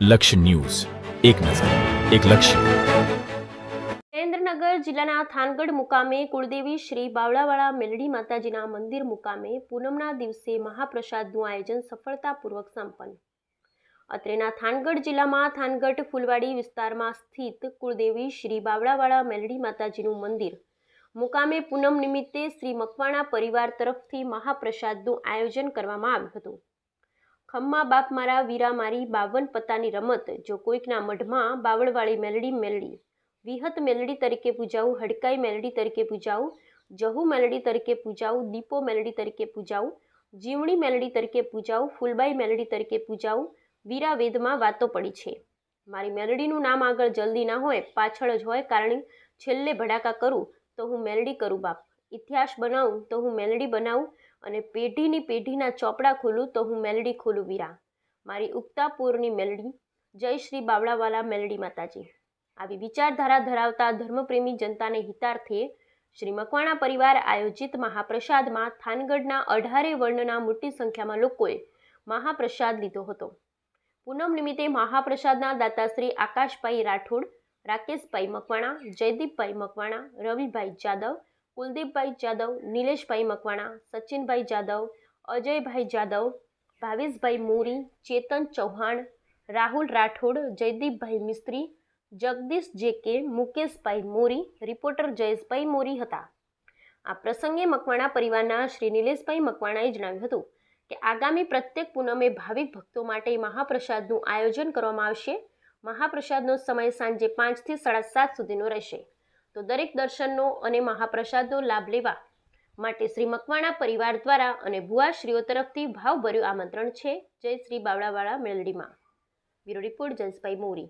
લક્ષ્ય ન્યૂઝ, એક નજર, એક લક્ષ્ય. સુરેન્દ્રનગર જિલ્લાના થાનગઢ મુકામે કુળદેવી શ્રી બાવળાવાળા મેલડી માતાજીના મંદિર મુકામે પૂનમના દિવસે મહાપ્રસાદનું આયોજન સફળતાપૂર્વક સંપન્ન. અત્રેના થાનગઢ જિલ્લામાં થાનગઢ ફૂલવાડી વિસ્તારમાં સ્થિત કુળદેવી શ્રી બાવળાવાળા મેલડી માતાજીનું મંદિર મુકામે પૂનમ નિમિત્તે શ્રી મકવાણા પરિવાર તરફથી મહાપ્રસાદનું આયોજન કરવામાં આવ્યું હતું. ખમ્મા બાપ મારા વીરા મારી 52 પત્તાની રમત જો કોઈકના મઢમાં બાવળવાળી મેલડી વિહત મેલડી તરીકે પૂજાવું, હડકાઈ મેલડી તરીકે પૂજાવું, જહુ મેલડી તરીકે પૂજાવું, દીપો મેલડી તરીકે પૂજાવું, જીવણી મેલડી તરીકે પૂજાવું, ફૂલબાઈ મેલડી તરીકે પૂજાવું, વીરા વેદમાં વાતો પડી છે. મારી મેલડીનું નામ આગળ જલ્દી ના હોય, પાછળ જ હોય, કારણ છેલ્લે ભડાકા કરું તો હું મેલડી કરું બાપ, ઇતિહાસ બનાવું તો હું મેલડી બનાવું, અને પેઢીની પેઢીના ચોપડા ખોલું તો હું મેલડી ખોલું વીરા. મારી ઉગતા પૂરની મેલડી. જય શ્રી બાવળાવાલા મેલડી માતાજી. આવી વિચારધારા ધરાવતા ધર્મપ્રેમી જનતાને હિતાર્થે શ્રી મકવાણા પરિવાર આયોજિત મહાપ્રસાદમાં થાનગઢના 18 વર્ણના મોટી સંખ્યામાં લોકોએ મહાપ્રસાદ લીધો હતો. પૂનમ નિમિત્તે મહાપ્રસાદના દાતા શ્રી આકાશભાઈ રાઠોડ, રાકેશભાઈ મકવાણા, જયદીપભાઈ મકવાણા, રવિભાઈ જાદવ, કુલદીપભાઈ જાદવ, નિલેશભાઈ મકવાણા, સચિનભાઈ જાદવ, અજયભાઈ જાદવ, ભાવેશભાઈ મોરી, ચેતન ચૌહાણ, રાહુલ રાઠોડ, જયદીપભાઈ મિસ્ત્રી, જગદીશ જેકે, મુકેશભાઈ મોરી, રિપોર્ટર જયેશભાઈ મોરી હતા. આ પ્રસંગે મકવાણા પરિવારના શ્રી નિલેશભાઈ મકવાણાએ જણાવ્યું હતું કે આગામી પ્રત્યેક પૂનમે ભાવિક ભક્તો માટે મહાપ્રસાદનું આયોજન કરવામાં આવશે. મહાપ્રસાદનો સમય સાંજે 5 થી 7:30 સુધીનો રહેશે. તો દરેક દર્શનનો અને મહાપ્રસાદનો લાભ લેવા માટે શ્રી મકવાણા પરિવાર દ્વારા અને ભુવાશ્રીઓ તરફથી ભાવભર્યું આમંત્રણ છે. જય શ્રી બાવળાવાળા મેલડીમાં. બ્યુરો રિપોર્ટ જયેશભાઈ મોરી.